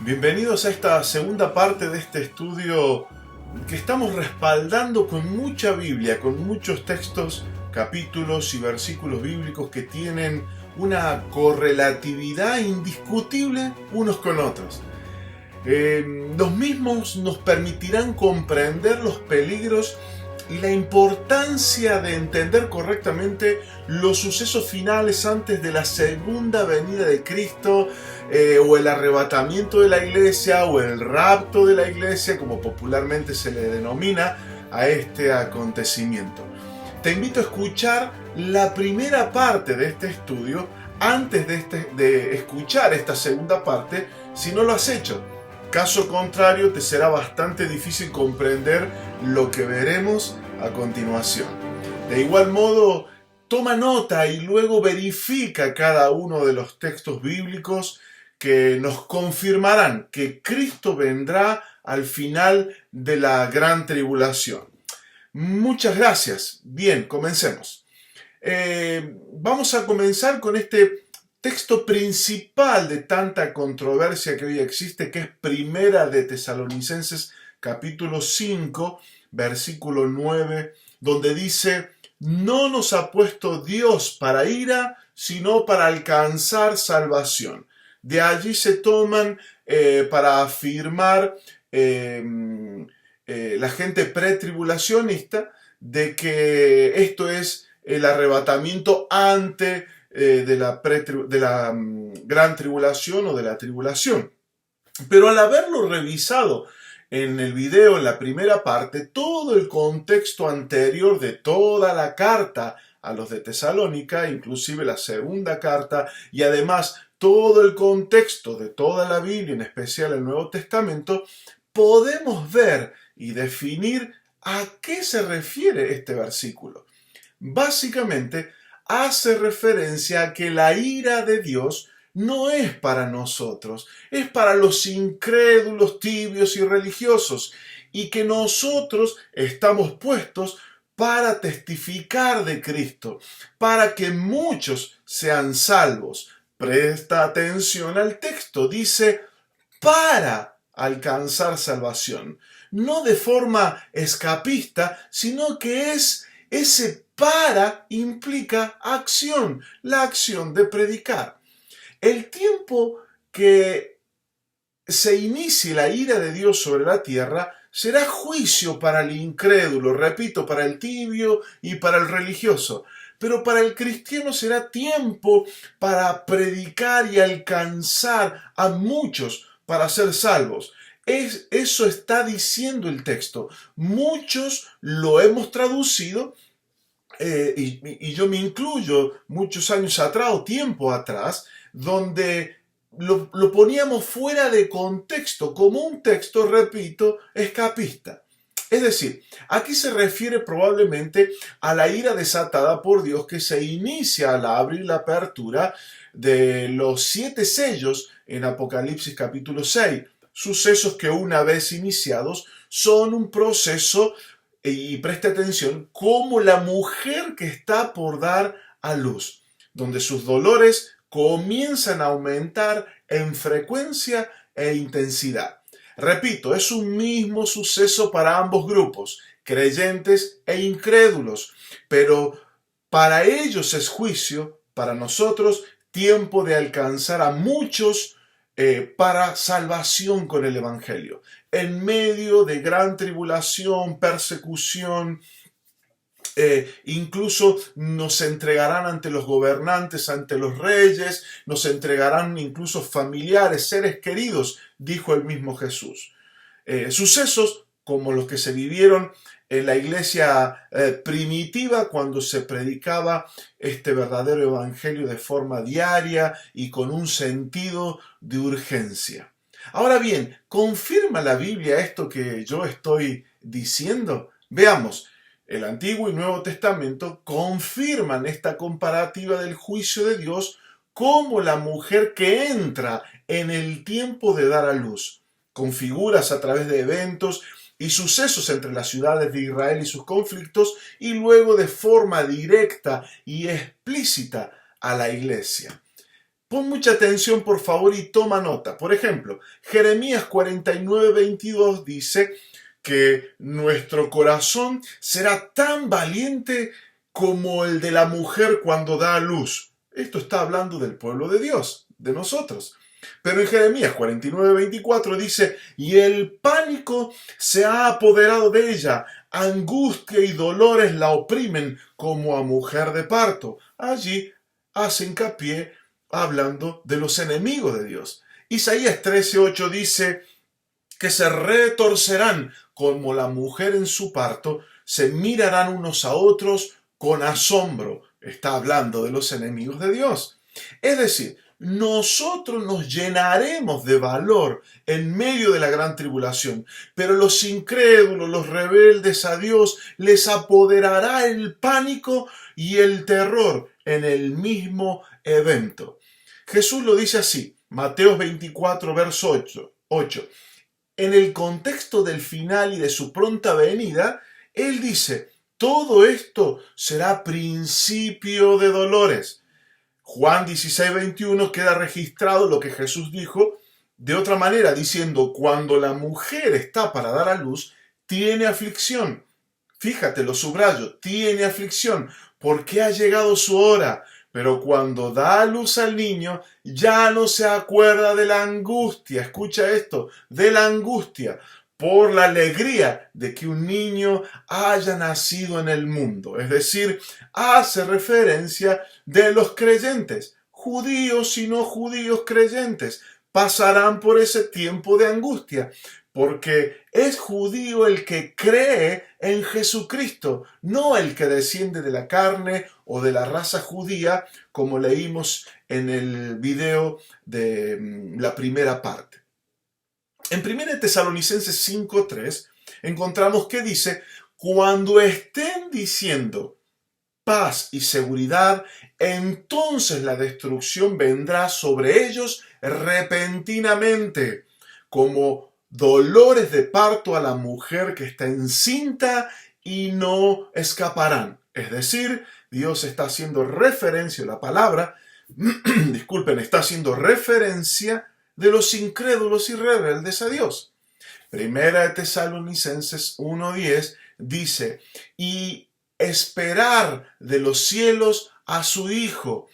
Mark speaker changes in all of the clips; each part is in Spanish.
Speaker 1: Bienvenidos a esta segunda parte de este estudio que estamos respaldando con mucha Biblia, con muchos textos, capítulos y versículos bíblicos que tienen una correlatividad indiscutible unos con otros. Los mismos nos permitirán comprender los peligros y la importancia de entender correctamente los sucesos finales antes de la segunda venida de Cristo, o el arrebatamiento de la iglesia, o el rapto de la iglesia, como popularmente se le denomina a este acontecimiento. Te invito a escuchar la primera parte de este estudio antes de escuchar esta segunda parte, si no lo has hecho. Caso contrario, te será bastante difícil comprender lo que veremos a continuación. De igual modo, toma nota y luego verifica cada uno de los textos bíblicos que nos confirmarán que Cristo vendrá al final de la gran tribulación. Muchas gracias. Bien, comencemos. Vamos a comenzar con este texto principal de tanta controversia que hoy existe, que es Primera de Tesalonicenses capítulo 5, versículo 9, donde dice: no nos ha puesto Dios para ira, sino para alcanzar salvación. De allí se toman para afirmar la gente pretribulacionista de que esto es el arrebatamiento antes de la gran tribulación o de la tribulación. Pero al haberlo revisado en el video, en la primera parte, todo el contexto anterior de toda la carta a los de Tesalónica, inclusive la segunda carta, y además todo el contexto de toda la Biblia, en especial el Nuevo Testamento, podemos ver y definir a qué se refiere este versículo. Básicamente, hace referencia a que la ira de Dios no es para nosotros, es para los incrédulos, tibios y religiosos, y que nosotros estamos puestos para testificar de Cristo, para que muchos sean salvos. Presta atención al texto, dice para alcanzar salvación, no de forma escapista, sino que ese para implica acción, la acción de predicar. El tiempo que se inicie la ira de Dios sobre la tierra será juicio para el incrédulo, repito, para el tibio y para el religioso. Pero para el cristiano será tiempo para predicar y alcanzar a muchos para ser salvos. Eso está diciendo el texto. Muchos lo hemos traducido, y yo me incluyo, muchos años atrás o tiempo atrás, donde lo poníamos fuera de contexto, como un texto, repito, escapista. Es decir, aquí se refiere probablemente a la ira desatada por Dios que se inicia al abrir la apertura de los 7 sellos en Apocalipsis capítulo 6. Sucesos que una vez iniciados son un proceso, y preste atención, como la mujer que está por dar a luz, donde sus dolores comienzan a aumentar en frecuencia e intensidad. Repito, es un mismo suceso para ambos grupos, creyentes e incrédulos, pero para ellos es juicio, para nosotros tiempo de alcanzar a muchos para salvación con el Evangelio. En medio de gran tribulación, persecución, incluso nos entregarán ante los gobernantes, ante los reyes, nos entregarán incluso familiares, seres queridos, dijo el mismo Jesús. Sucesos como los que se vivieron en la iglesia primitiva, cuando se predicaba este verdadero evangelio de forma diaria y con un sentido de urgencia. Ahora bien, ¿confirma la Biblia esto que yo estoy diciendo? Veamos. El Antiguo y Nuevo Testamento confirman esta comparativa del juicio de Dios como la mujer que entra en el tiempo de dar a luz, con figuras a través de eventos y sucesos entre las ciudades de Israel y sus conflictos, y luego de forma directa y explícita a la iglesia. Pon mucha atención, por favor, y toma nota. Por ejemplo, Jeremías 49:22 dice que nuestro corazón será tan valiente como el de la mujer cuando da a luz. Esto está hablando del pueblo de Dios, de nosotros. Pero en Jeremías 49:24 dice, y el pánico se ha apoderado de ella, angustia y dolores la oprimen como a mujer de parto. Allí hace hincapié hablando de los enemigos de Dios. Isaías 13:8 dice que se retorcerán como la mujer en su parto, se mirarán unos a otros con asombro. Está hablando de los enemigos de Dios. Es decir, nosotros nos llenaremos de valor en medio de la gran tribulación, pero los incrédulos, los rebeldes a Dios, les apoderará el pánico y el terror en el mismo evento. Jesús lo dice así, Mateo 24, verso 8. En el contexto del final y de su pronta venida, Él dice, todo esto será principio de dolores. Juan 16:21 queda registrado lo que Jesús dijo de otra manera, diciendo, cuando la mujer está para dar a luz, tiene aflicción. Fíjate, lo subrayo, tiene aflicción, porque ha llegado su hora. Pero cuando da a luz al niño, ya no se acuerda de la angustia. Escucha esto, de la angustia, por la alegría de que un niño haya nacido en el mundo. Es decir, hace referencia de los creyentes, judíos y no judíos creyentes, pasarán por ese tiempo de angustia, porque es judío el que cree en Jesucristo, no el que desciende de la carne o de la raza judía, como leímos en el video de la primera parte. En 1 Tesalonicenses 5:3 encontramos que dice, cuando estén diciendo paz y seguridad, entonces la destrucción vendrá sobre ellos repentinamente, como dolores de parto a la mujer que está encinta y no escaparán. Es decir, Dios está haciendo referencia, la palabra, disculpen, está haciendo referencia de los incrédulos y rebeldes a Dios. Primera de Tesalonicenses 1:10 dice, y esperar de los cielos a su Hijo,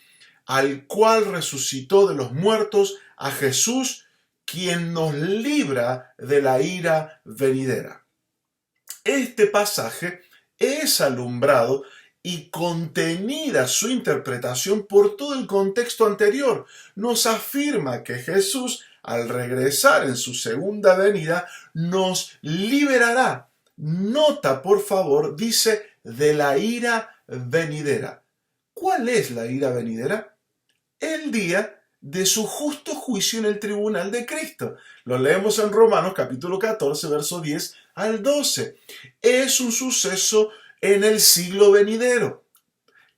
Speaker 1: al cual resucitó de los muertos, a Jesús, quien nos libra de la ira venidera. Este pasaje es alumbrado y contenida su interpretación por todo el contexto anterior. Nos afirma que Jesús, al regresar en su segunda venida, nos liberará. Nota, por favor, dice, de la ira venidera. ¿Cuál es la ira venidera? El día de su justo juicio en el tribunal de Cristo. Lo leemos en Romanos capítulo 14, verso 10 al 12. Es un suceso en el siglo venidero,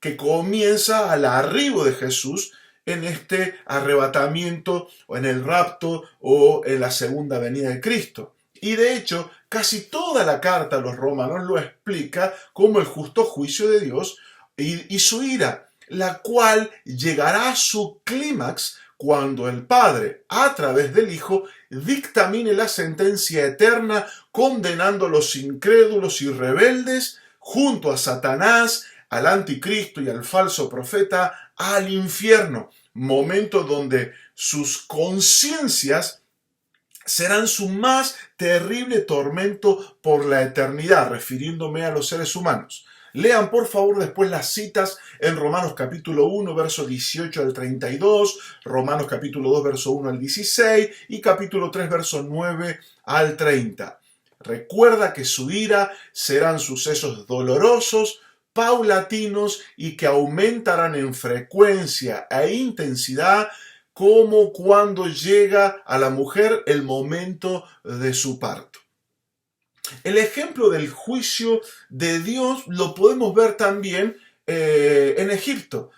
Speaker 1: que comienza al arribo de Jesús en este arrebatamiento o en el rapto o en la segunda venida de Cristo. Y de hecho, casi toda la carta a los romanos lo explica como el justo juicio de Dios y su ira, la cual llegará a su clímax cuando el Padre, a través del Hijo, dictamine la sentencia eterna condenando a los incrédulos y rebeldes junto a Satanás, al anticristo y al falso profeta al infierno, momento donde sus conciencias serán su más terrible tormento por la eternidad, refiriéndome a los seres humanos. Lean por favor después las citas en Romanos capítulo 1, verso 18 al 32, Romanos capítulo 2, verso 1 al 16 y capítulo 3, verso 9 al 30. Recuerda que su ira serán sucesos dolorosos, paulatinos y que aumentarán en frecuencia e intensidad como cuando llega a la mujer el momento de su parto. El ejemplo del juicio de Dios lo podemos ver también en Egipto.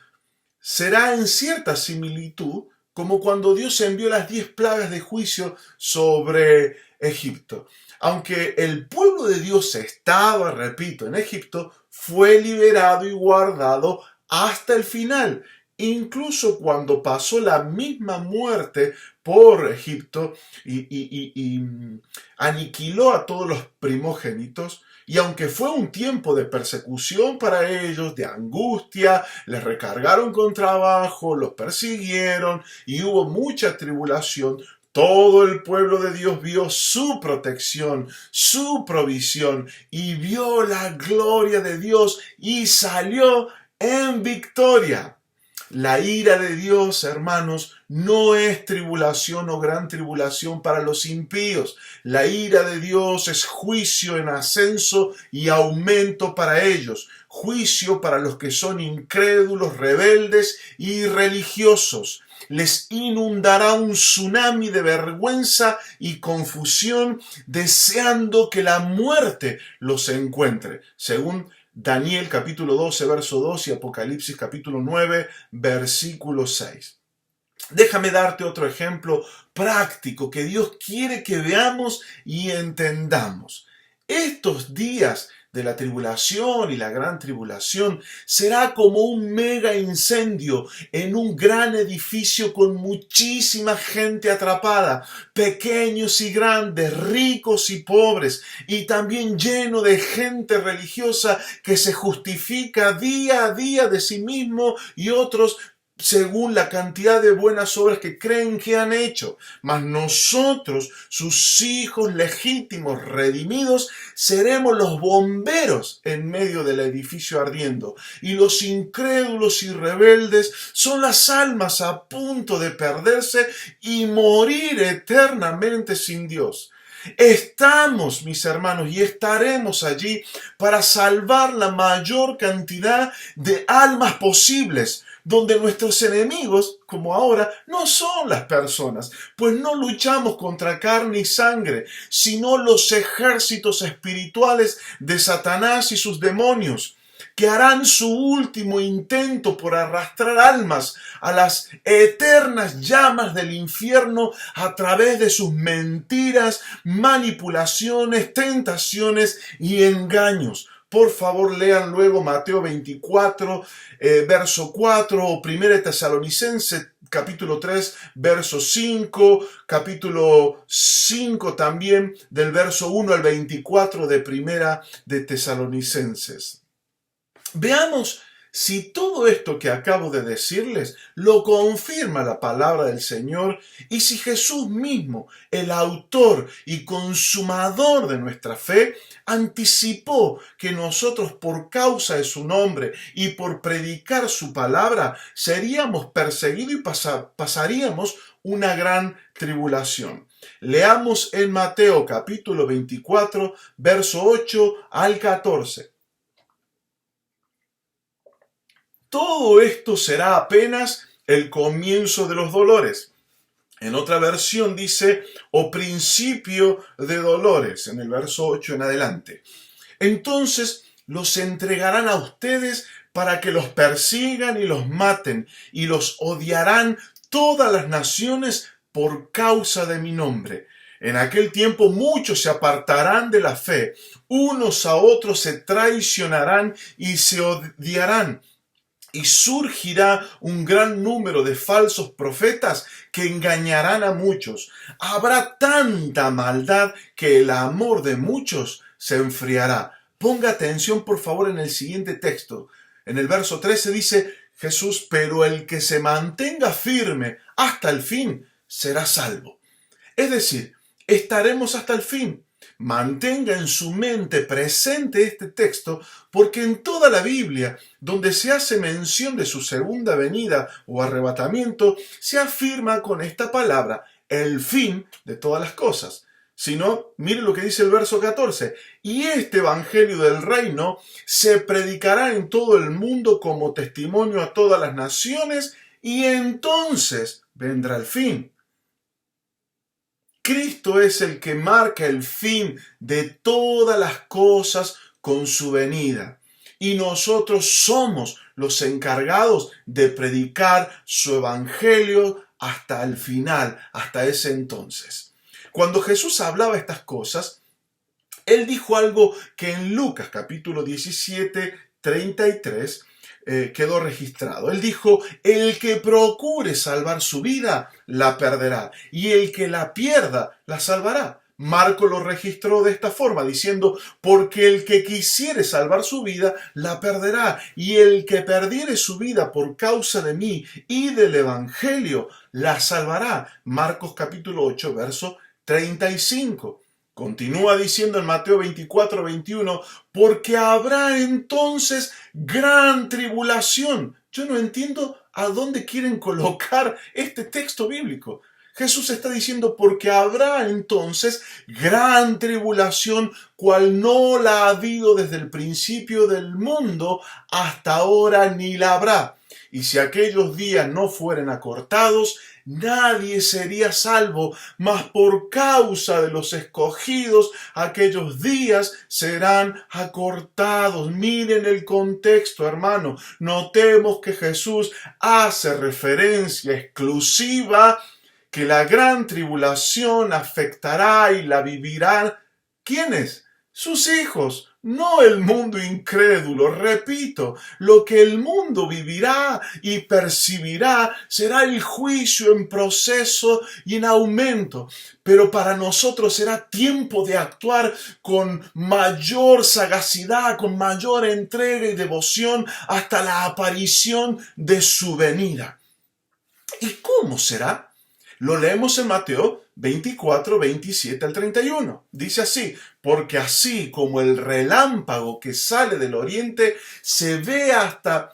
Speaker 1: Será en cierta similitud como cuando Dios envió las 10 plagas de juicio sobre Egipto. Aunque el pueblo de Dios estaba, repito, en Egipto, fue liberado y guardado hasta el final, incluso cuando pasó la misma muerte por Egipto y aniquiló a todos los primogénitos. Y aunque fue un tiempo de persecución para ellos, de angustia, les recargaron con trabajo, los persiguieron y hubo mucha tribulación, todo el pueblo de Dios vio su protección, su provisión y vio la gloria de Dios y salió en victoria. La ira de Dios, hermanos, no es tribulación o gran tribulación para los impíos. La ira de Dios es juicio en ascenso y aumento para ellos. Juicio para los que son incrédulos, rebeldes y religiosos. Les inundará un tsunami de vergüenza y confusión, deseando que la muerte los encuentre, según Daniel capítulo 12, verso 2 y Apocalipsis capítulo 9, versículo 6. Déjame darte otro ejemplo práctico que Dios quiere que veamos y entendamos. Estos días de la tribulación y la gran tribulación será como un mega incendio en un gran edificio con muchísima gente atrapada, pequeños y grandes, ricos y pobres, y también lleno de gente religiosa que se justifica día a día de sí mismo y otros según la cantidad de buenas obras que creen que han hecho. Mas nosotros, sus hijos legítimos, redimidos, seremos los bomberos en medio del edificio ardiendo. Y los incrédulos y rebeldes son las almas a punto de perderse y morir eternamente sin Dios. Estamos, mis hermanos, y estaremos allí para salvar la mayor cantidad de almas posibles, donde nuestros enemigos, como ahora, no son las personas, pues no luchamos contra carne y sangre, sino los ejércitos espirituales de Satanás y sus demonios, que harán su último intento por arrastrar almas a las eternas llamas del infierno a través de sus mentiras, manipulaciones, tentaciones y engaños. Por favor, lean luego Mateo 24, verso 4, o 1 Tesalonicenses, capítulo 3, verso 5, capítulo 5 también, del verso 1 al 24 de 1 de Tesalonicenses. Veamos si todo esto que acabo de decirles lo confirma la palabra del Señor y si Jesús mismo, el autor y consumador de nuestra fe, anticipó que nosotros por causa de su nombre y por predicar su palabra seríamos perseguidos y pasaríamos una gran tribulación. Leamos en Mateo capítulo 24, verso 8 al 14. Todo esto será apenas el comienzo de los dolores. En otra versión dice, o principio de dolores, en el verso 8 en adelante. Entonces los entregarán a ustedes para que los persigan y los maten, y los odiarán todas las naciones por causa de mi nombre. En aquel tiempo muchos se apartarán de la fe, unos a otros se traicionarán y se odiarán. Y surgirá un gran número de falsos profetas que engañarán a muchos. Habrá tanta maldad que el amor de muchos se enfriará. Ponga atención, por favor, en el siguiente texto. En el verso 13 dice Jesús, pero el que se mantenga firme hasta el fin será salvo. Es decir, estaremos hasta el fin. Mantenga en su mente presente este texto, porque en toda la Biblia, donde se hace mención de su segunda venida o arrebatamiento, se afirma con esta palabra, el fin de todas las cosas. Si no, mire lo que dice el verso 14. Y este evangelio del reino se predicará en todo el mundo como testimonio a todas las naciones, y entonces vendrá el fin. Cristo es el que marca el fin de todas las cosas con su venida. Y nosotros somos los encargados de predicar su evangelio hasta el final, hasta ese entonces. Cuando Jesús hablaba estas cosas, Él dijo algo que en Lucas capítulo 17, 33, quedó registrado. Él dijo, el que procure salvar su vida, la perderá, y el que la pierda, la salvará. Marco lo registró de esta forma, diciendo, porque el que quisiere salvar su vida, la perderá, y el que perdiere su vida por causa de mí y del Evangelio, la salvará. Marcos capítulo 8, verso 35. Continúa diciendo en Mateo 24, 21, porque habrá entonces gran tribulación. Yo no entiendo a dónde quieren colocar este texto bíblico. Jesús está diciendo, porque habrá entonces gran tribulación, cual no la ha habido desde el principio del mundo hasta ahora ni la habrá. Y si aquellos días no fueren acortados, nadie sería salvo, mas por causa de los escogidos, aquellos días serán acortados. Miren el contexto, hermano. Notemos que Jesús hace referencia exclusiva que la gran tribulación afectará y la vivirán. ¿Quiénes? Sus hijos, no el mundo incrédulo. Repito, lo que el mundo vivirá y percibirá será el juicio en proceso y en aumento. Pero para nosotros será tiempo de actuar con mayor sagacidad, con mayor entrega y devoción hasta la aparición de su venida. ¿Y cómo será? Lo leemos en Mateo 24, 27 al 31. Dice así, porque así como el relámpago que sale del oriente se ve hasta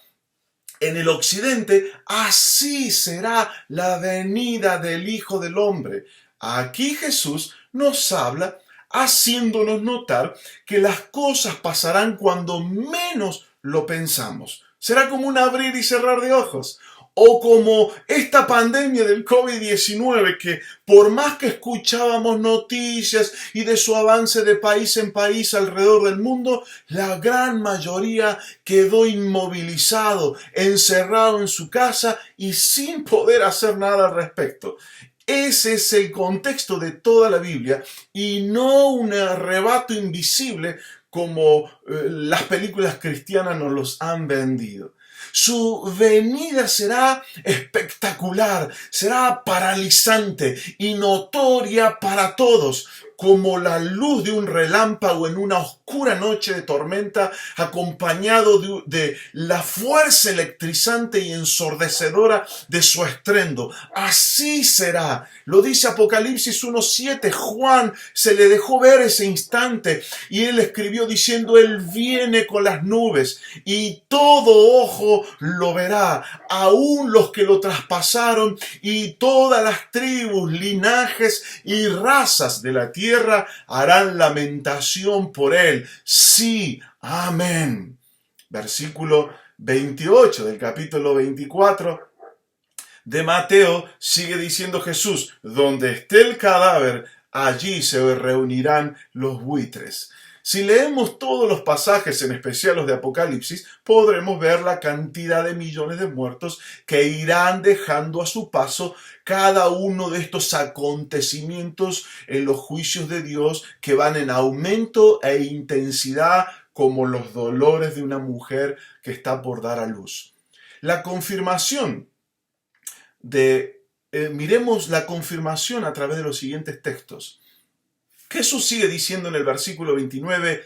Speaker 1: en el occidente, así será la venida del Hijo del Hombre. Aquí Jesús nos habla haciéndonos notar que las cosas pasarán cuando menos lo pensamos. Será como un abrir y cerrar de ojos. O como esta pandemia del COVID-19, que por más que escuchábamos noticias y de su avance de país en país alrededor del mundo, la gran mayoría quedó inmovilizado, encerrado en su casa y sin poder hacer nada al respecto. Ese es el contexto de toda la Biblia y no un arrebato invisible como las películas cristianas nos los han vendido. Su venida será espectacular, será paralizante y notoria para todos, como la luz de un relámpago en una oscura noche de tormenta, acompañado de la fuerza electrizante y ensordecedora de su estruendo. Así será. Lo dice Apocalipsis 1:7. Juan se le dejó ver ese instante y él escribió diciendo, él viene con las nubes y todo ojo lo verá, aún los que lo traspasaron, y todas las tribus, linajes y razas de la tierra harán lamentación por él. Sí, amén. Versículo 28 del capítulo 24 de Mateo sigue diciendo Jesús, donde esté el cadáver, allí se reunirán los buitres. Si leemos todos los pasajes, en especial los de Apocalipsis, podremos ver la cantidad de millones de muertos que irán dejando a su paso cada uno de estos acontecimientos en los juicios de Dios que van en aumento e intensidad como los dolores de una mujer que está por dar a luz. La confirmación miremos la confirmación a través de los siguientes textos. Jesús sigue diciendo en el versículo 29,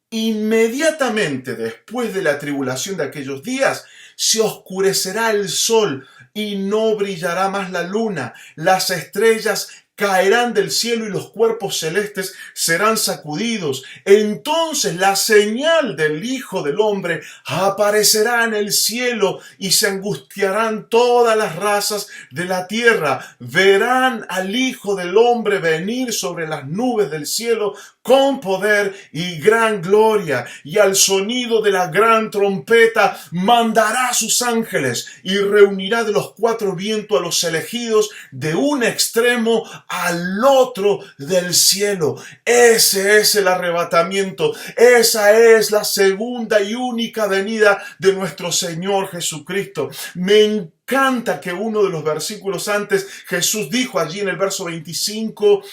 Speaker 1: inmediatamente después de la tribulación de aquellos días, se oscurecerá el sol y no brillará más la luna, las estrellas caerán del cielo y los cuerpos celestes serán sacudidos. Entonces la señal del Hijo del Hombre aparecerá en el cielo y se angustiarán todas las razas de la tierra. Verán al Hijo del Hombre venir sobre las nubes del cielo con poder y gran gloria, y al sonido de la gran trompeta mandará a sus ángeles y reunirá de los cuatro vientos a los elegidos de un extremo al otro del cielo. Ese es el arrebatamiento, esa es la segunda y única venida de nuestro Señor Jesucristo. Me encanta que uno de los versículos antes Jesús dijo allí en el verso 25,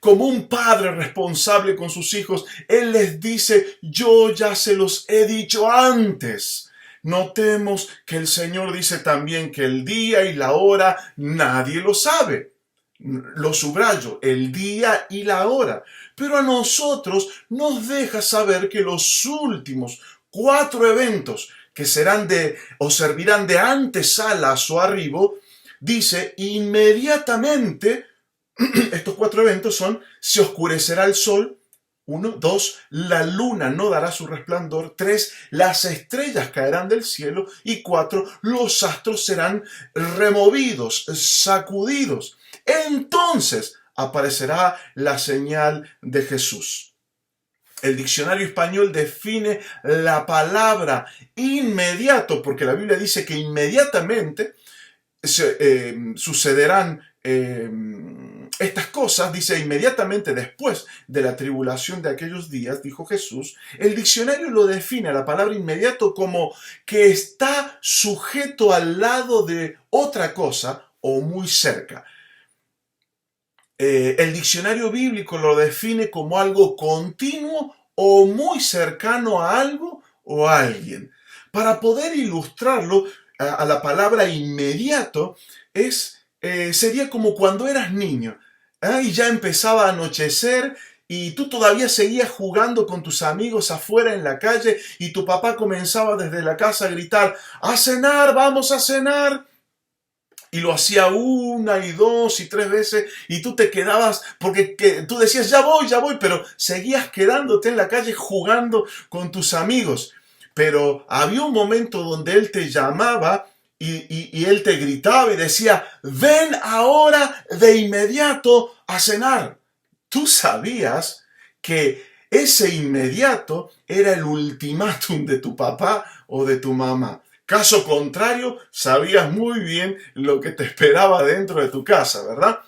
Speaker 1: como un padre responsable con sus hijos, Él les dice, yo ya se los he dicho antes. Notemos que el Señor dice también que el día y la hora nadie lo sabe. Lo subrayo, el día y la hora. Pero a nosotros nos deja saber que los últimos 4 eventos que serán o servirán de antesala a su arribo, dice inmediatamente. Estos 4 eventos son: se oscurecerá el sol, 1, 2, la luna no dará su resplandor, 3, las estrellas caerán del cielo, y 4, los astros serán removidos, sacudidos. Entonces aparecerá la señal de Jesús. El diccionario español define la palabra inmediato, porque la Biblia dice que inmediatamente sucederán estas cosas. Dice inmediatamente después de la tribulación de aquellos días, dijo Jesús. El diccionario lo define, la palabra inmediato, como que está sujeto al lado de otra cosa o muy cerca. El diccionario bíblico lo define como algo continuo o muy cercano a algo o a alguien. Para poder ilustrarlo, a la palabra inmediato sería como cuando eras niño, y ya empezaba a anochecer y tú todavía seguías jugando con tus amigos afuera en la calle, y tu papá comenzaba desde la casa a gritar: ¡a cenar, vamos a cenar! Y lo hacía 1 y 2 y 3 veces, y tú te quedabas, porque tú decías ya voy, pero seguías quedándote en la calle jugando con tus amigos. Pero había un momento donde él te llamaba y él te gritaba y decía: ven ahora de inmediato a cenar. Tú sabías que ese inmediato era el ultimátum de tu papá o de tu mamá. Caso contrario, sabías muy bien lo que te esperaba dentro de tu casa, ¿verdad?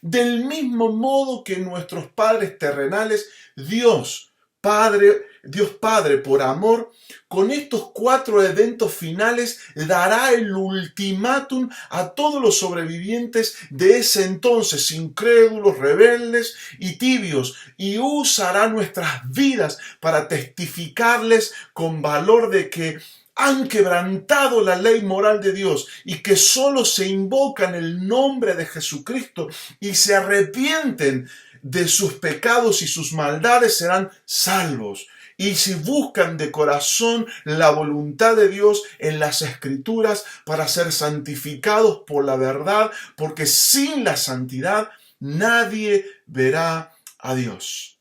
Speaker 1: Del mismo modo que nuestros padres terrenales, Dios Padre, por amor, con estos 4 eventos finales dará el ultimátum a todos los sobrevivientes de ese entonces, incrédulos, rebeldes y tibios, y usará nuestras vidas para testificarles con valor de que han quebrantado la ley moral de Dios, y que solo se invocan el nombre de Jesucristo y se arrepienten de sus pecados y sus maldades, serán salvos. Y si buscan de corazón la voluntad de Dios en las Escrituras para ser santificados por la verdad, porque sin la santidad nadie verá a Dios.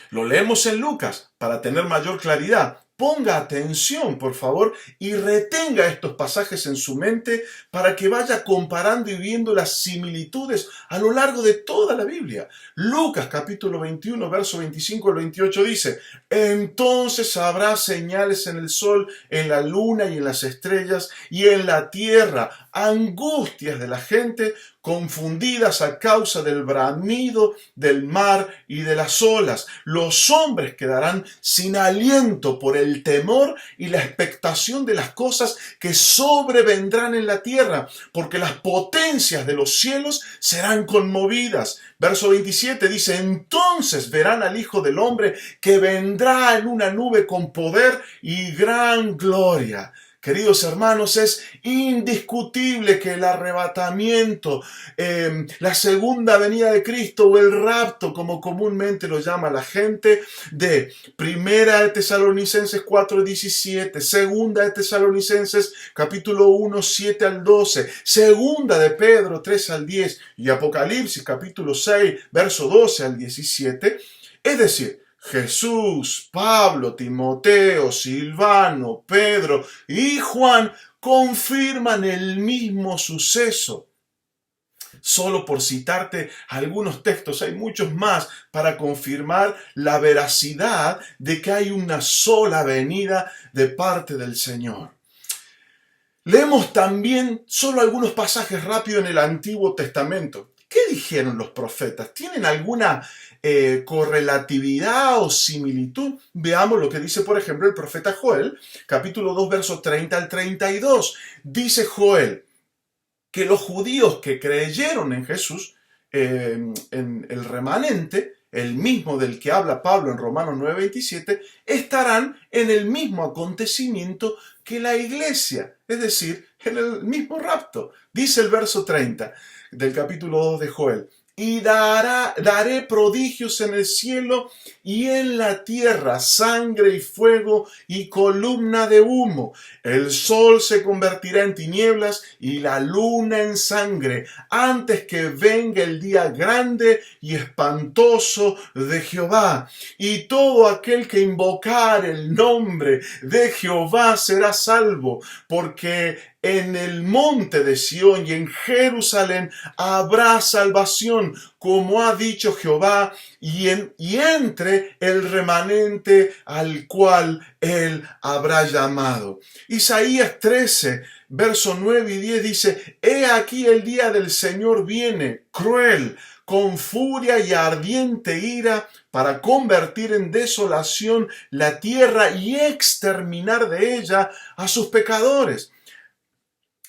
Speaker 1: Lo leemos en Lucas para tener mayor claridad. Ponga atención, por favor, y retenga estos pasajes en su mente para que vaya comparando y viendo las similitudes a lo largo de toda la Biblia. Lucas capítulo 21, verso 25 al 28 dice: entonces habrá señales en el sol, en la luna y en las estrellas, y en la tierra angustias de la gente, confundidas a causa del bramido del mar y de las olas. Los hombres quedarán sin aliento por el temor y la expectación de las cosas que sobrevendrán en la tierra, porque las potencias de los cielos serán conmovidas. Verso 27 dice: entonces verán al Hijo del Hombre que vendrá en una nube con poder y gran gloria. Queridos hermanos, es indiscutible que el arrebatamiento, la segunda venida de Cristo, o el rapto, como comúnmente lo llama la gente, de Primera de Tesalonicenses 4:17, Segunda de Tesalonicenses capítulo 1, 7 al 12, Segunda de Pedro 3 al 10 y Apocalipsis capítulo 6, verso 12 al 17, es decir, Jesús, Pablo, Timoteo, Silvano, Pedro y Juan confirman el mismo suceso. Solo por citarte algunos textos, hay muchos más para confirmar la veracidad de que hay una sola venida de parte del Señor. Leemos también solo algunos pasajes rápidos en el Antiguo Testamento. ¿Qué dijeron los profetas? ¿Tienen alguna correlatividad o similitud? Veamos lo que dice, por ejemplo, el profeta Joel, capítulo 2, versos 30 al 32. Dice Joel que los judíos que creyeron en Jesús, en el remanente, el mismo del que habla Pablo en Romanos 9:27, estarán en el mismo acontecimiento que la iglesia, es decir, en el mismo rapto. Dice el verso 30 del capítulo 2 de Joel: y daré prodigios en el cielo y en la tierra, sangre y fuego y columna de humo. El sol se convertirá en tinieblas y la luna en sangre, antes que venga el día grande y espantoso de Jehová. Y todo aquel que invocar el nombre de Jehová será salvo, porque en el monte de Sión y en Jerusalén habrá salvación, como ha dicho Jehová, y entre el remanente al cual él habrá llamado. Isaías 13, versos 9 y 10 dice: he aquí el día del Señor viene, cruel, con furia y ardiente ira, para convertir en desolación la tierra y exterminar de ella a sus pecadores.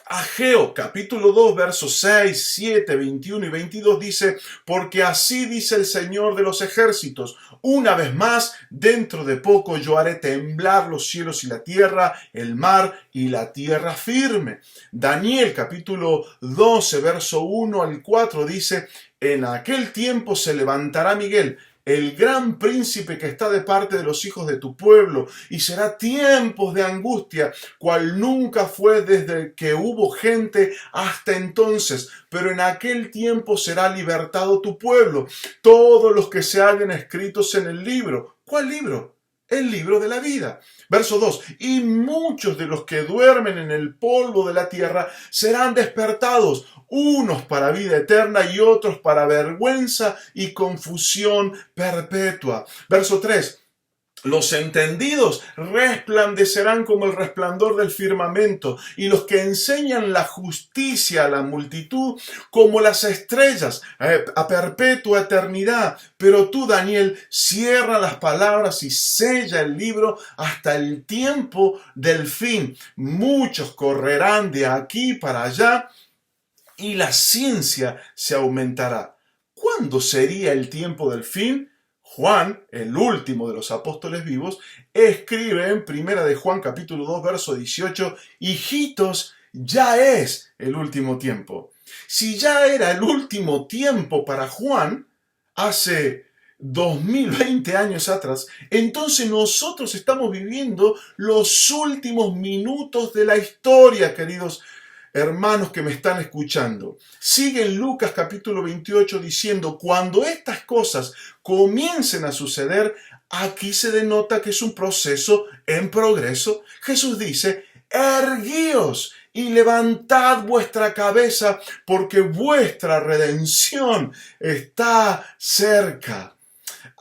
Speaker 1: Ageo capítulo 2 versos 6, 7, 21 y 22 dice: porque así dice el Señor de los ejércitos, una vez más, dentro de poco yo haré temblar los cielos y la tierra, el mar y la tierra firme. Daniel capítulo 12 verso 1 al 4 dice: en aquel tiempo se levantará Miguel, el gran príncipe que está de parte de los hijos de tu pueblo, y será tiempos de angustia, cual nunca fue desde que hubo gente hasta entonces, pero en aquel tiempo será libertado tu pueblo, todos los que se hallen escritos en el libro. ¿Cuál libro? El libro de la vida. Verso 2: y muchos de los que duermen en el polvo de la tierra serán despertados, unos para vida eterna y otros para vergüenza y confusión perpetua. Verso 3: los entendidos resplandecerán como el resplandor del firmamento, y los que enseñan la justicia a la multitud como las estrellas a perpetua eternidad. Pero tú, Daniel, cierra las palabras y sella el libro hasta el tiempo del fin. Muchos correrán de aquí para allá y la ciencia se aumentará. ¿Cuándo sería el tiempo del fin? Juan, el último de los apóstoles vivos, escribe en Primera de Juan capítulo 2 verso 18: hijitos, ya es el último tiempo. Si ya era el último tiempo para Juan, hace 2020 años atrás, entonces nosotros estamos viviendo los últimos minutos de la historia, queridos hermanos que me están escuchando. Sigue en Lucas capítulo 28 diciendo: cuando estas cosas comiencen a suceder, aquí se denota que es un proceso en progreso. Jesús dice: erguíos y levantad vuestra cabeza, porque vuestra redención está cerca.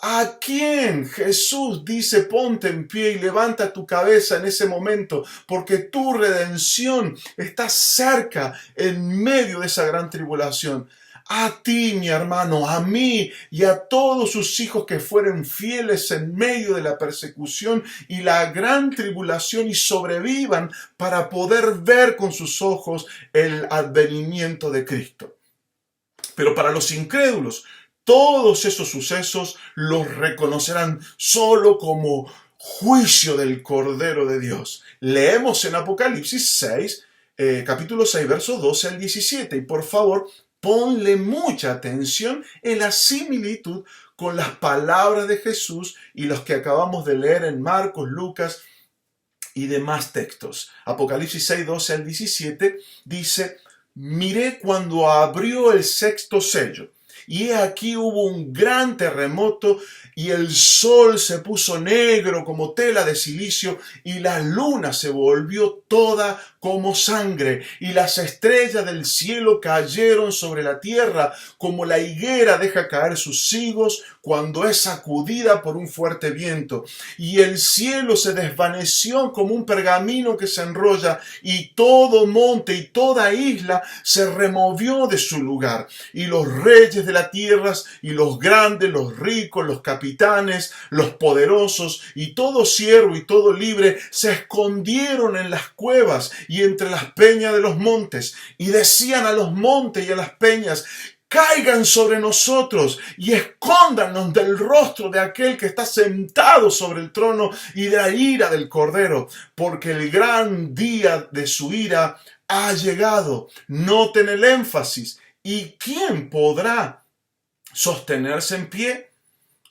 Speaker 1: ¿A quién? Jesús dice: ponte en pie y levanta tu cabeza en ese momento, porque tu redención está cerca en medio de esa gran tribulación. A ti, mi hermano, a mí y a todos sus hijos que fueron fieles en medio de la persecución y la gran tribulación y sobrevivan para poder ver con sus ojos el advenimiento de Cristo. Pero para los incrédulos, todos esos sucesos los reconocerán solo como juicio del Cordero de Dios. Leemos en Apocalipsis 6, capítulo 6, versos 12 al 17. Y por favor, ponle mucha atención en la similitud con las palabras de Jesús y los que acabamos de leer en Marcos, Lucas y demás textos. Apocalipsis 6, 12 al 17 dice: miré cuando abrió el sexto sello, y he aquí hubo un gran terremoto, y el sol se puso negro como tela de silicio, y la luna se volvió toda como sangre, y las estrellas del cielo cayeron sobre la tierra, como la higuera deja caer sus higos cuando es sacudida por un fuerte viento. Y el cielo se desvaneció como un pergamino que se enrolla, y todo monte y toda isla se removió de su lugar. Y los reyes de la tierra, y los grandes, los ricos, los capitanes, los poderosos, y todo siervo y todo libre, se escondieron en las cuevas y entre las peñas de los montes, y decían a los montes y a las peñas: caigan sobre nosotros y escóndanos del rostro de aquel que está sentado sobre el trono y de la ira del Cordero, porque el gran día de su ira ha llegado. Noten el énfasis. ¿Y quién podrá sostenerse en pie?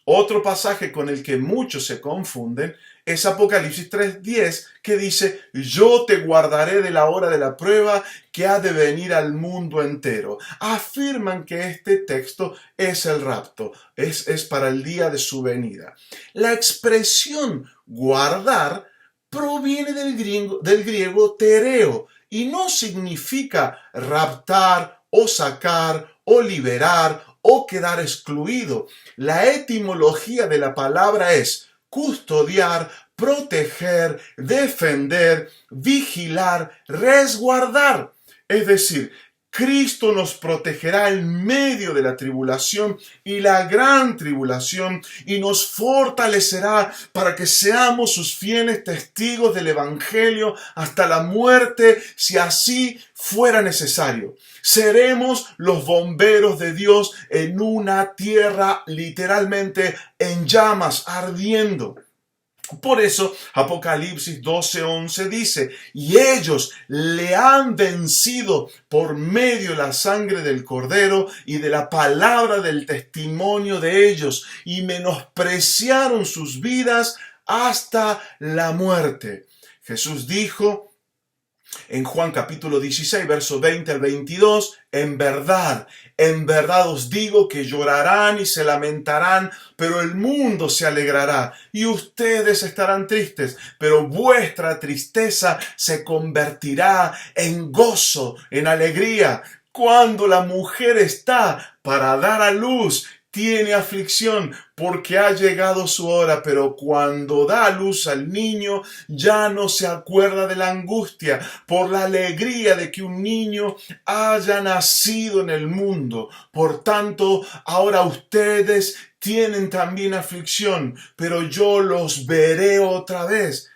Speaker 1: Otro pasaje con el que muchos se confunden es Apocalipsis 3:10, que dice: yo te guardaré de la hora de la prueba que ha de venir al mundo entero. Afirman que este texto es el rapto, es para el día de su venida. La expresión guardar proviene del griego tereo y no significa raptar o sacar o liberar o quedar excluido. La etimología de la palabra es custodiar, proteger, defender, vigilar, resguardar. Es decir, Cristo nos protegerá en medio de la tribulación y la gran tribulación y nos fortalecerá para que seamos sus fieles testigos del Evangelio hasta la muerte, si así fuera necesario. Seremos los bomberos de Dios en una tierra literalmente en llamas, ardiendo. Por eso Apocalipsis 12:11 dice: y ellos le han vencido por medio de la sangre del Cordero y de la palabra del testimonio de ellos, y menospreciaron sus vidas hasta la muerte. Jesús dijo en Juan capítulo 16, verso 20 al 22, en verdad os digo que llorarán y se lamentarán, pero el mundo se alegrará y ustedes estarán tristes, pero vuestra tristeza se convertirá en gozo, en alegría. Cuando la mujer está para dar a luz, tiene aflicción porque ha llegado su hora, pero cuando da a luz al niño ya no se acuerda de la angustia por la alegría de que un niño haya nacido en el mundo. Por tanto, ahora ustedes tienen también aflicción, pero yo los veré otra vez.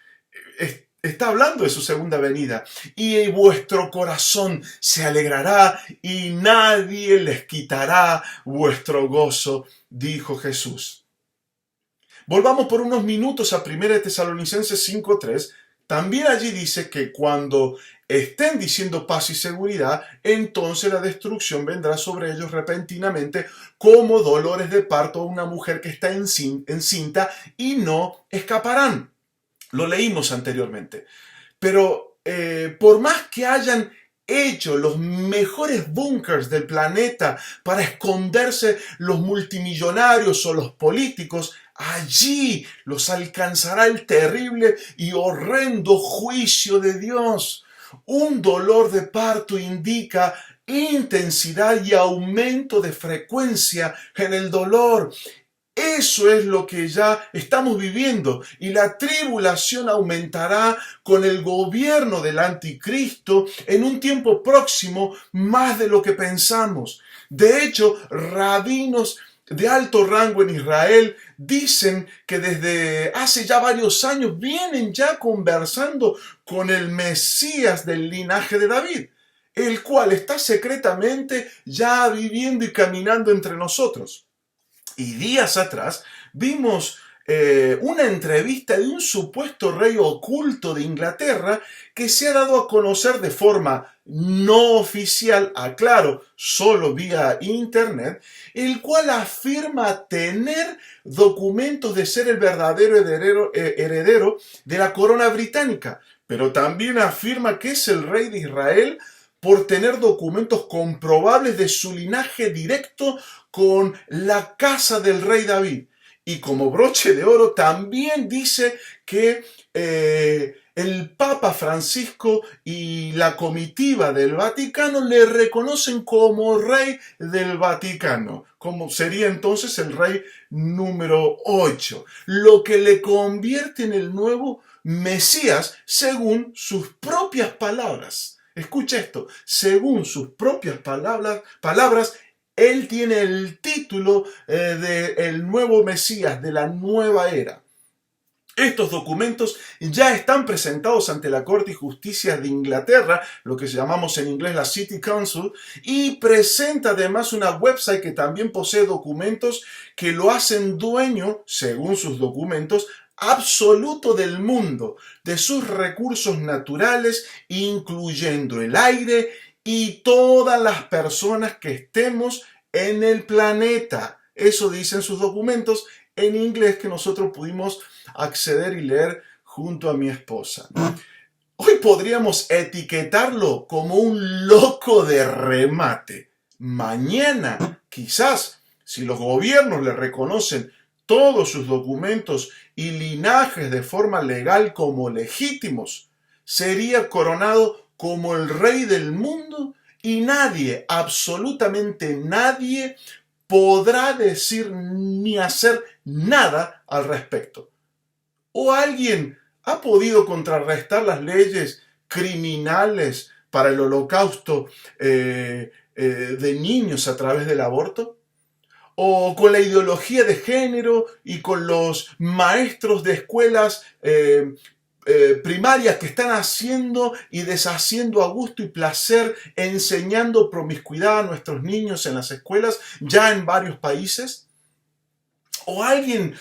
Speaker 1: Está hablando de su segunda venida. Y vuestro corazón se alegrará y nadie les quitará vuestro gozo, dijo Jesús. Volvamos por unos minutos a 1 Tesalonicenses 5:3. También allí dice que cuando estén diciendo paz y seguridad, entonces la destrucción vendrá sobre ellos repentinamente como dolores de parto a una mujer que está encinta y no escaparán. Lo leímos anteriormente. Pero por más que hayan hecho los mejores búnkers del planeta para esconderse los multimillonarios o los políticos, allí los alcanzará el terrible y horrendo juicio de Dios. Un dolor de parto indica intensidad y aumento de frecuencia en el dolor. Eso es lo que ya estamos viviendo, y la tribulación aumentará con el gobierno del anticristo en un tiempo próximo más de lo que pensamos. De hecho, rabinos de alto rango en Israel dicen que desde hace ya varios años vienen ya conversando con el Mesías del linaje de David, el cual está secretamente ya viviendo y caminando entre nosotros. Y días atrás vimos una entrevista de un supuesto rey oculto de Inglaterra que se ha dado a conocer de forma no oficial, aclaro, solo vía internet, el cual afirma tener documentos de ser el verdadero heredero de la corona británica, pero también afirma que es el rey de Israel por tener documentos comprobables de su linaje directo con la casa del rey David. Y como broche de oro también dice que el Papa Francisco y la comitiva del Vaticano le reconocen como rey del Vaticano, como sería entonces el rey número 8, lo que le convierte en el nuevo Mesías según sus propias palabras. Escucha esto, según sus propias palabras, él tiene el título de el nuevo Mesías, de la nueva era. Estos documentos ya están presentados ante la Corte de Justicia de Inglaterra, lo que llamamos en inglés la City Council, y presenta además una website que también posee documentos que lo hacen dueño, según sus documentos, absoluto del mundo, de sus recursos naturales, incluyendo el aire y todas las personas que estemos en el planeta. Eso dicen sus documentos en inglés que nosotros pudimos acceder y leer junto a mi esposa. Hoy podríamos etiquetarlo como un loco de remate. Mañana, quizás, si los gobiernos le reconocen todos sus documentos y linajes de forma legal como legítimos, sería coronado como el rey del mundo y nadie, absolutamente nadie, podrá decir ni hacer nada al respecto. ¿O alguien ha podido contrarrestar las leyes criminales para el holocausto de niños a través del aborto? ¿O con la ideología de género y con los maestros de escuelas primarias que están haciendo y deshaciendo a gusto y placer, enseñando promiscuidad a nuestros niños en las escuelas ya en varios países? ¿O alguien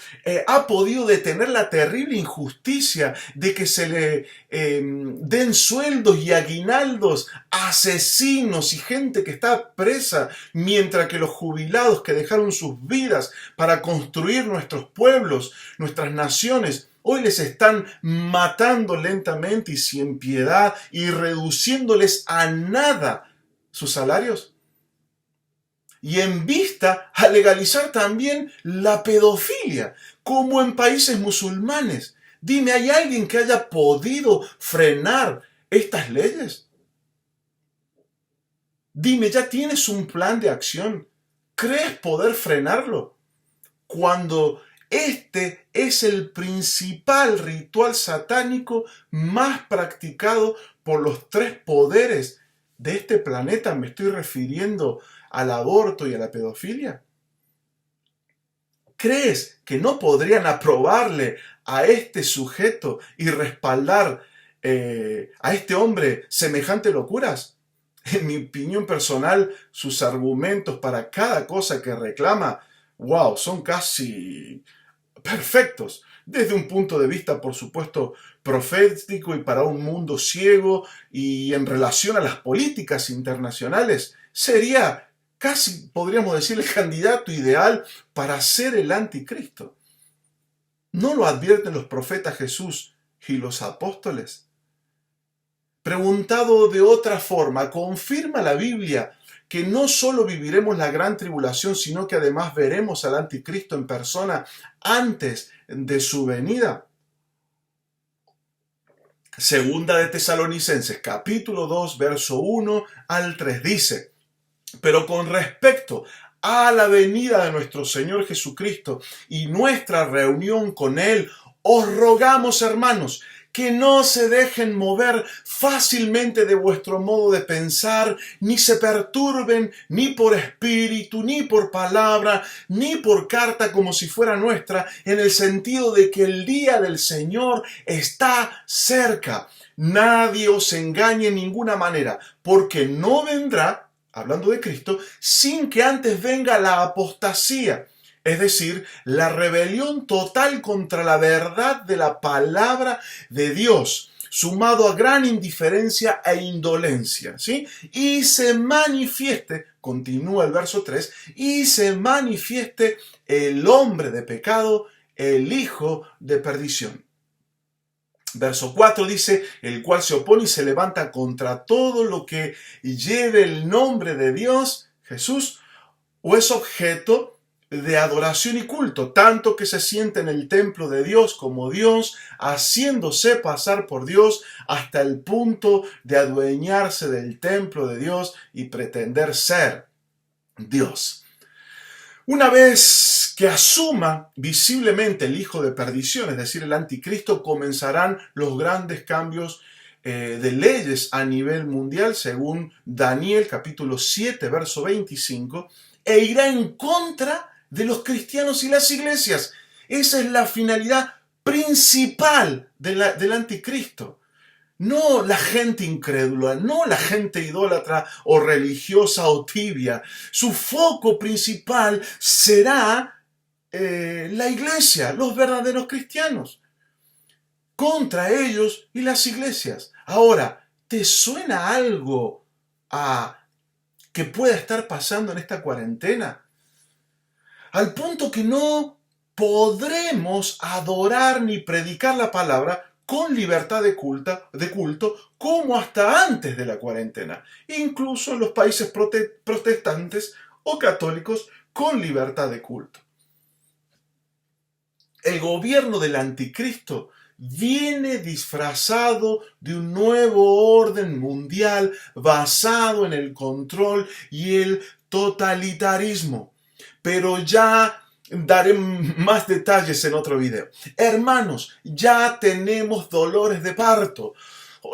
Speaker 1: ha podido detener la terrible injusticia de que se le den sueldos y aguinaldos a asesinos y gente que está presa, mientras que los jubilados que dejaron sus vidas para construir nuestros pueblos, nuestras naciones, hoy les están matando lentamente y sin piedad y reduciéndoles a nada sus salarios? Y en vista a legalizar también la pedofilia, como en países musulmanes. Dime, ¿hay alguien que haya podido frenar estas leyes? Dime, ¿ya tienes un plan de acción? ¿Crees poder frenarlo? Cuando este es el principal ritual satánico más practicado por los tres poderes de este planeta, me estoy refiriendo al aborto y a la pedofilia. ¿Crees que no podrían aprobarle a este sujeto y respaldar a este hombre semejante locuras? En mi opinión personal, sus argumentos para cada cosa que reclama, wow, son casi perfectos. Desde un punto de vista, por supuesto, profético y para un mundo ciego, y en relación a las políticas internacionales, sería casi, podríamos decir, el candidato ideal para ser el anticristo. ¿No lo advierten los profetas Jesús y los apóstoles? Preguntado de otra forma, ¿confirma la Biblia que no solo viviremos la gran tribulación, sino que además veremos al anticristo en persona antes de su venida? Segunda de Tesalonicenses, capítulo 2, verso 1 al 3 dice: pero con respecto a la venida de nuestro Señor Jesucristo y nuestra reunión con Él, os rogamos, hermanos, que no se dejen mover fácilmente de vuestro modo de pensar, ni se perturben ni por espíritu, ni por palabra, ni por carta como si fuera nuestra, en el sentido de que el día del Señor está cerca. Nadie os engañe en ninguna manera, porque no vendrá, hablando de Cristo, sin que antes venga la apostasía, es decir, la rebelión total contra la verdad de la palabra de Dios, sumado a gran indiferencia e indolencia, ¿sí? Y se manifieste, continúa el verso 3, y se manifieste el hombre de pecado, el hijo de perdición. Verso 4 dice: el cual se opone y se levanta contra todo lo que lleve el nombre de Dios, Jesús, o es objeto de adoración y culto, tanto que se siente en el templo de Dios como Dios, haciéndose pasar por Dios hasta el punto de adueñarse del templo de Dios y pretender ser Dios. Una vez que asuma visiblemente el hijo de perdición, es decir, el anticristo, comenzarán los grandes cambios de leyes a nivel mundial, según Daniel capítulo 7, verso 25, e irá en contra de los cristianos y las iglesias. Esa es la finalidad principal del anticristo. No la gente incrédula, no la gente idólatra o religiosa o tibia. Su foco principal será la iglesia, los verdaderos cristianos, contra ellos y las iglesias. Ahora, ¿te suena algo a que pueda estar pasando en esta cuarentena? Al punto que no podremos adorar ni predicar la palabra con libertad de culto como hasta antes de la cuarentena, incluso en los países protestantes o católicos con libertad de culto. El gobierno del anticristo viene disfrazado de un nuevo orden mundial basado en el control y el totalitarismo. Pero ya daré más detalles en otro video. Hermanos, ya tenemos dolores de parto.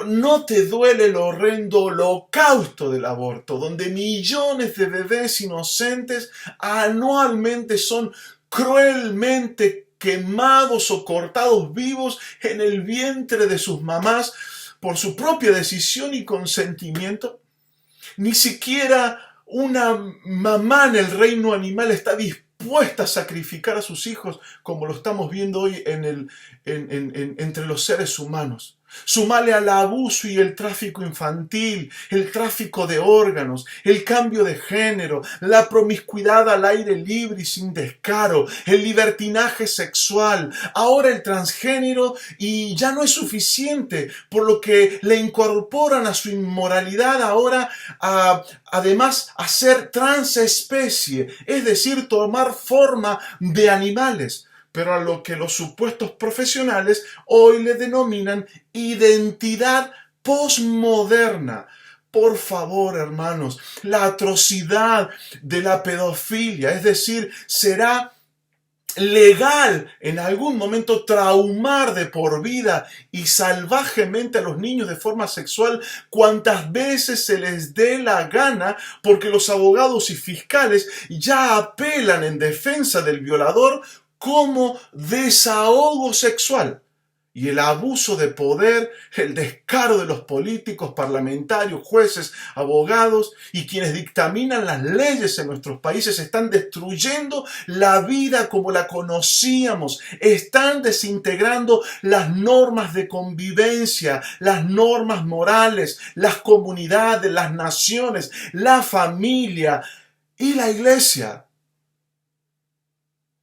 Speaker 1: ¿No te duele el horrendo holocausto del aborto, donde millones de bebés inocentes anualmente son cruelmente quemados o cortados vivos en el vientre de sus mamás por su propia decisión y consentimiento? Ni siquiera una mamá en el reino animal está dispuesta a sacrificar a sus hijos como lo estamos viendo hoy entre los seres humanos. Sumale al abuso y el tráfico infantil, el tráfico de órganos, el cambio de género, la promiscuidad al aire libre y sin descaro, el libertinaje sexual, ahora el transgénero, y ya no es suficiente, por lo que le incorporan a su inmoralidad ahora además a ser transespecie, es decir, tomar forma de animales, pero a lo que los supuestos profesionales hoy le denominan identidad posmoderna. Por favor, hermanos, la atrocidad de la pedofilia, es decir, será legal en algún momento traumar de por vida y salvajemente a los niños de forma sexual cuantas veces se les dé la gana, porque los abogados y fiscales ya apelan en defensa del violador como desahogo sexual. Y el abuso de poder, el descaro de los políticos, parlamentarios, jueces, abogados y quienes dictaminan las leyes en nuestros países están destruyendo la vida como la conocíamos. Están desintegrando las normas de convivencia, las normas morales, las comunidades, las naciones, la familia y la iglesia.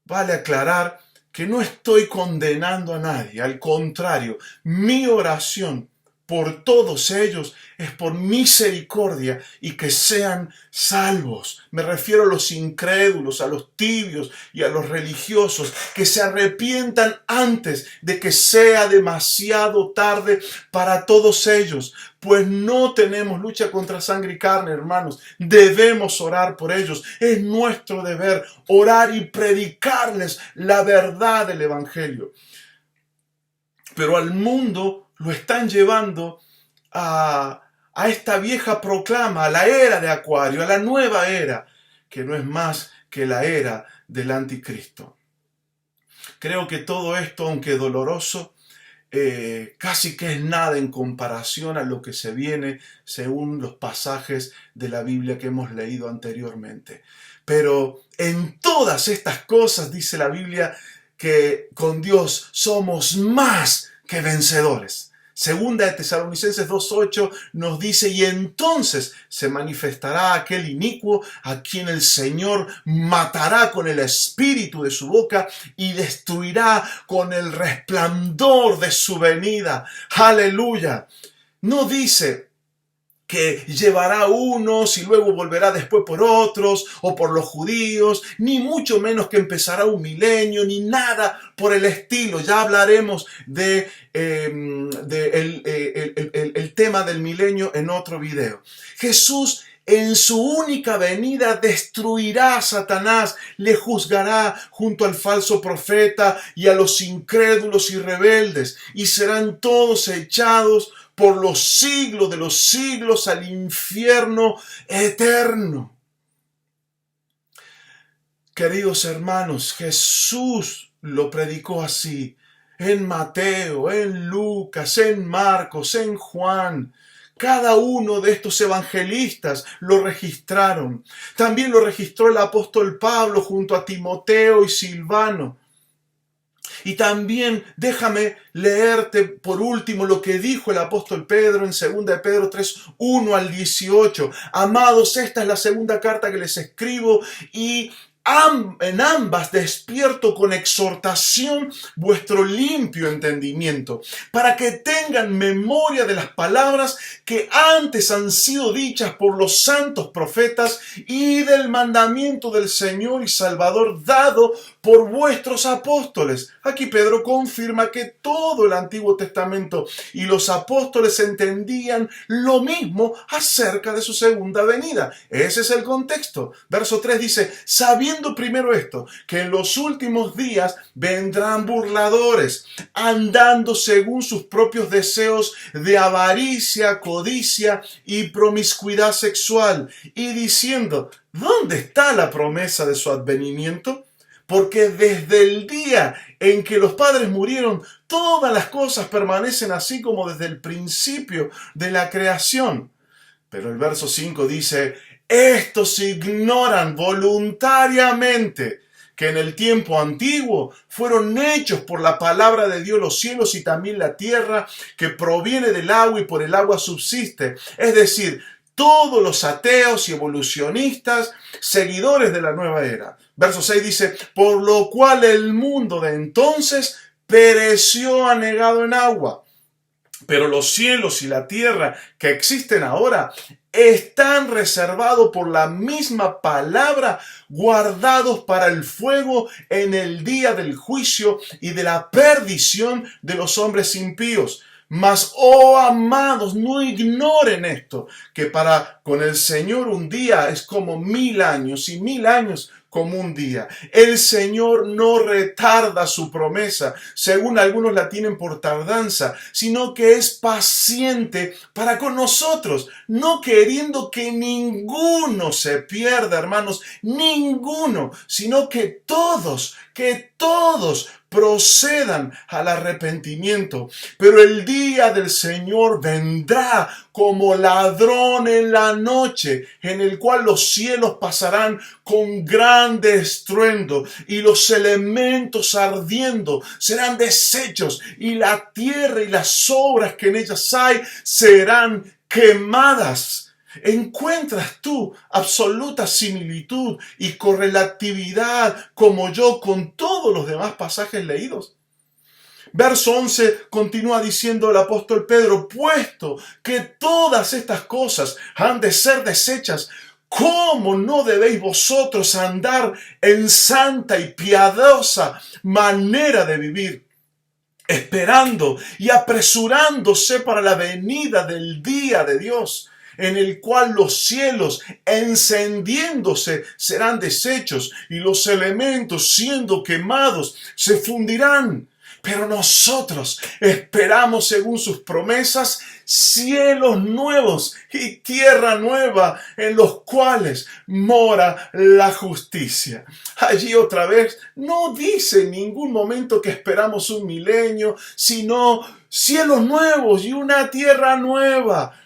Speaker 1: Vale aclarar que no estoy condenando a nadie, al contrario, mi oración por todos ellos es por misericordia y que sean salvos. Me refiero a los incrédulos, a los tibios y a los religiosos, que se arrepientan antes de que sea demasiado tarde para todos ellos, pues no tenemos lucha contra sangre y carne, hermanos. Debemos orar por ellos. Es nuestro deber orar y predicarles la verdad del Evangelio. Pero al mundo lo están llevando a esta vieja proclama, a la era de Acuario, a la nueva era, que no es más que la era del anticristo. Creo que todo esto, aunque doloroso, casi que es nada en comparación a lo que se viene según los pasajes de la Biblia que hemos leído anteriormente. Pero en todas estas cosas dice la Biblia que con Dios somos más que vencedores. Segunda de Tesalonicenses 2:8 nos dice: y entonces se manifestará aquel inicuo a quien el Señor matará con el espíritu de su boca y destruirá con el resplandor de su venida. Aleluya. No dice que llevará unos y luego volverá después por otros o por los judíos, ni mucho menos que empezará un milenio, ni nada por el estilo. Ya hablaremos el tema del milenio en otro video. Jesús en su única venida destruirá a Satanás, le juzgará junto al falso profeta y a los incrédulos y rebeldes, y serán todos echados por los siglos de los siglos al infierno eterno. Queridos hermanos, Jesús lo predicó así. en Mateo, en Lucas, en Marcos, en Juan. Cada uno de estos evangelistas lo registraron. También lo registró el apóstol Pablo junto a Timoteo y Silvano. Y también déjame leerte por último lo que dijo el apóstol Pedro en 2 de Pedro 3, 1 al 18. Amados, esta es la segunda carta que les escribo y en ambas despierto con exhortación vuestro limpio entendimiento, para que tengan memoria de las palabras que antes han sido dichas por los santos profetas y del mandamiento del Señor y Salvador dado por vuestros apóstoles. Aquí Pedro confirma que todo el Antiguo Testamento y los apóstoles entendían lo mismo acerca de su segunda venida. Ese es el contexto. Verso 3 dice, sabiendo primero esto, que en los últimos días vendrán burladores, andando según sus propios deseos de avaricia, codicia y promiscuidad sexual, y diciendo, ¿dónde está la promesa de su advenimiento? Porque desde el día en que los padres murieron, todas las cosas permanecen así como desde el principio de la creación. Pero el verso 5 dice, estos ignoran voluntariamente que en el tiempo antiguo fueron hechos por la palabra de Dios los cielos y también la tierra, que proviene del agua y por el agua subsiste. Es decir, todos los ateos y evolucionistas, seguidores de la nueva era. Verso 6 dice, por lo cual el mundo de entonces pereció anegado en agua. Pero los cielos y la tierra que existen ahora están reservados por la misma palabra, guardados para el fuego en el día del juicio y de la perdición de los hombres impíos. Mas, oh amados, no ignoren esto, que para con el Señor un día es como 1000 años y 1000 años como un día. El Señor no retarda su promesa, según algunos la tienen por tardanza, sino que es paciente para con nosotros, no queriendo que ninguno se pierda, hermanos, ninguno, sino que todos procedan al arrepentimiento. Pero el día del Señor vendrá como ladrón en la noche, en el cual los cielos pasarán con grande estruendo y los elementos ardiendo serán deshechos y la tierra y las obras que en ellas hay serán quemadas. ¿Encuentras tú absoluta similitud y correlatividad como yo con todos los demás pasajes leídos? Verso 11 continúa diciendo el apóstol Pedro, puesto que todas estas cosas han de ser deshechas, ¿cómo no debéis vosotros andar en santa y piadosa manera de vivir? Esperando y apresurándose para la venida del día de Dios, en el cual los cielos encendiéndose serán deshechos y los elementos siendo quemados se fundirán. Pero nosotros esperamos según sus promesas cielos nuevos y tierra nueva en los cuales mora la justicia. Allí otra vez no dice en ningún momento que esperamos un milenio, sino cielos nuevos y una tierra nueva.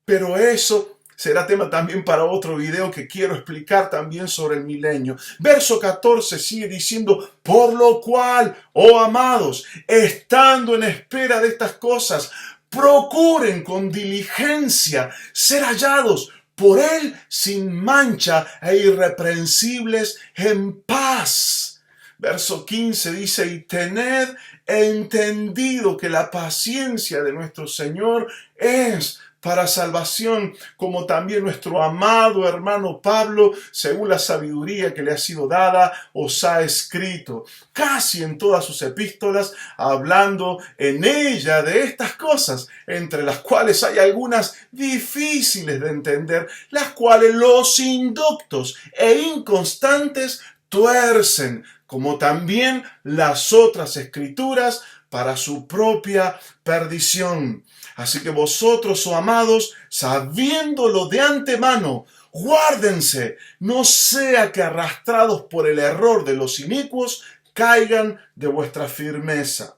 Speaker 1: Pero eso será tema también para otro video que quiero explicar también sobre el milenio. Verso 14 sigue diciendo, por lo cual, oh amados, estando en espera de estas cosas, procuren con diligencia ser hallados por Él sin mancha e irreprensibles en paz. Verso 15 dice, y tened entendido que la paciencia de nuestro Señor es para salvación, como también nuestro amado hermano Pablo, según la sabiduría que le ha sido dada, os ha escrito, casi en todas sus epístolas, hablando en ella de estas cosas, entre las cuales hay algunas difíciles de entender, las cuales los indoctos e inconstantes tuercen, como también las otras escrituras, para su propia perdición. Así que vosotros, oh amados, sabiéndolo de antemano, guárdense, no sea que arrastrados por el error de los inicuos, caigan de vuestra firmeza.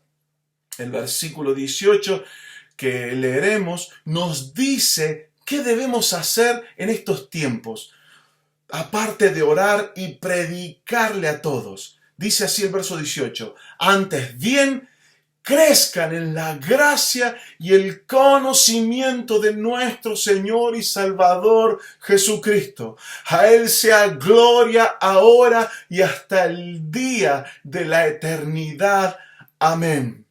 Speaker 1: El versículo 18 que leeremos nos dice qué debemos hacer en estos tiempos, aparte de orar y predicarle a todos. Dice así el verso 18: antes bien, crezcan en la gracia y el conocimiento de nuestro Señor y Salvador Jesucristo. A Él sea gloria ahora y hasta el día de la eternidad. Amén.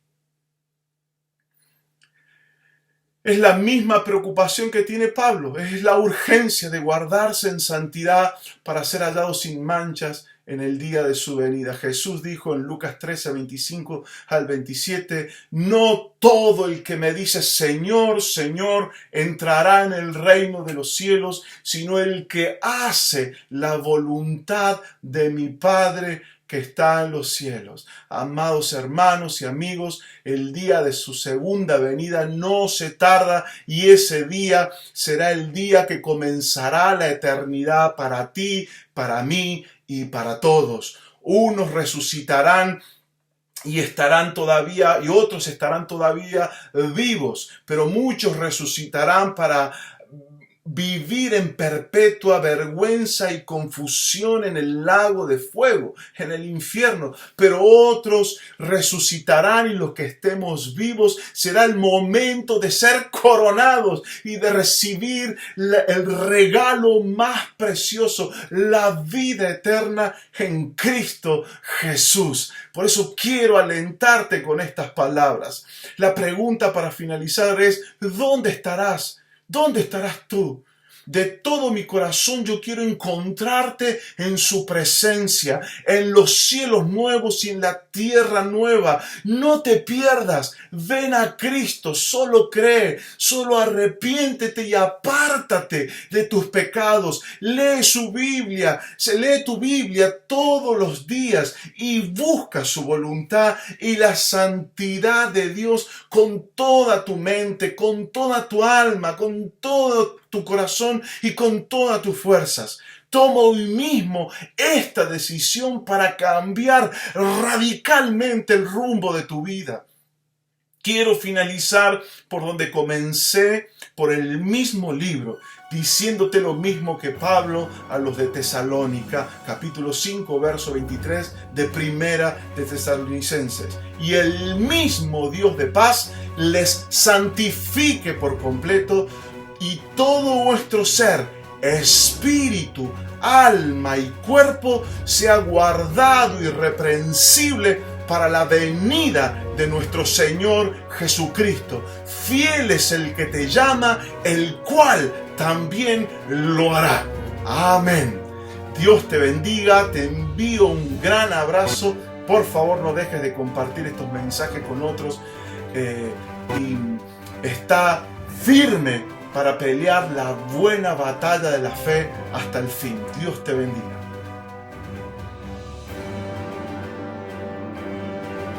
Speaker 1: Es la misma preocupación que tiene Pablo, es la urgencia de guardarse en santidad para ser hallado sin manchas en el día de su venida. Jesús dijo en Lucas 13, 25 al 27, no todo el que me dice Señor, Señor, entrará en el reino de los cielos, sino el que hace la voluntad de mi Padre que está en los cielos. Amados hermanos y amigos, el día de su segunda venida no se tarda y ese día será el día que comenzará la eternidad para ti, para mí y para todos. Unos resucitarán y estarán todavía, y otros estarán todavía vivos, pero muchos resucitarán para vivir en perpetua vergüenza y confusión en el lago de fuego, en el infierno. Pero otros resucitarán y los que estemos vivos será el momento de ser coronados y de recibir el regalo más precioso, la vida eterna en Cristo Jesús. Por eso quiero alentarte con estas palabras. La pregunta para finalizar es: ¿dónde estarás? ¿Dónde estarás tú? De todo mi corazón yo quiero encontrarte en su presencia, en los cielos nuevos y en la tierra nueva. No te pierdas, ven a Cristo, solo cree, solo arrepiéntete y apártate de tus pecados. Lee su Biblia, lee tu Biblia todos los días y busca su voluntad y la santidad de Dios con toda tu mente, con toda tu alma, con todo tu corazón y con todas tus fuerzas. Toma hoy mismo esta decisión para cambiar radicalmente el rumbo de tu vida. Quiero finalizar por donde comencé, por el mismo libro, diciéndote lo mismo que Pablo a los de Tesalónica, capítulo 5, verso 23 de Primera de Tesalonicenses. Y el mismo Dios de paz les santifique por completo, y todo vuestro ser, espíritu, alma y cuerpo sea guardado irreprensible para la venida de nuestro Señor Jesucristo. Fiel es el que te llama, el cual también lo hará. Amén. Dios te bendiga, te envío un gran abrazo. Por favor, no dejes de compartir estos mensajes con otros y está firme para pelear la buena batalla de la fe hasta el fin. Dios te bendiga.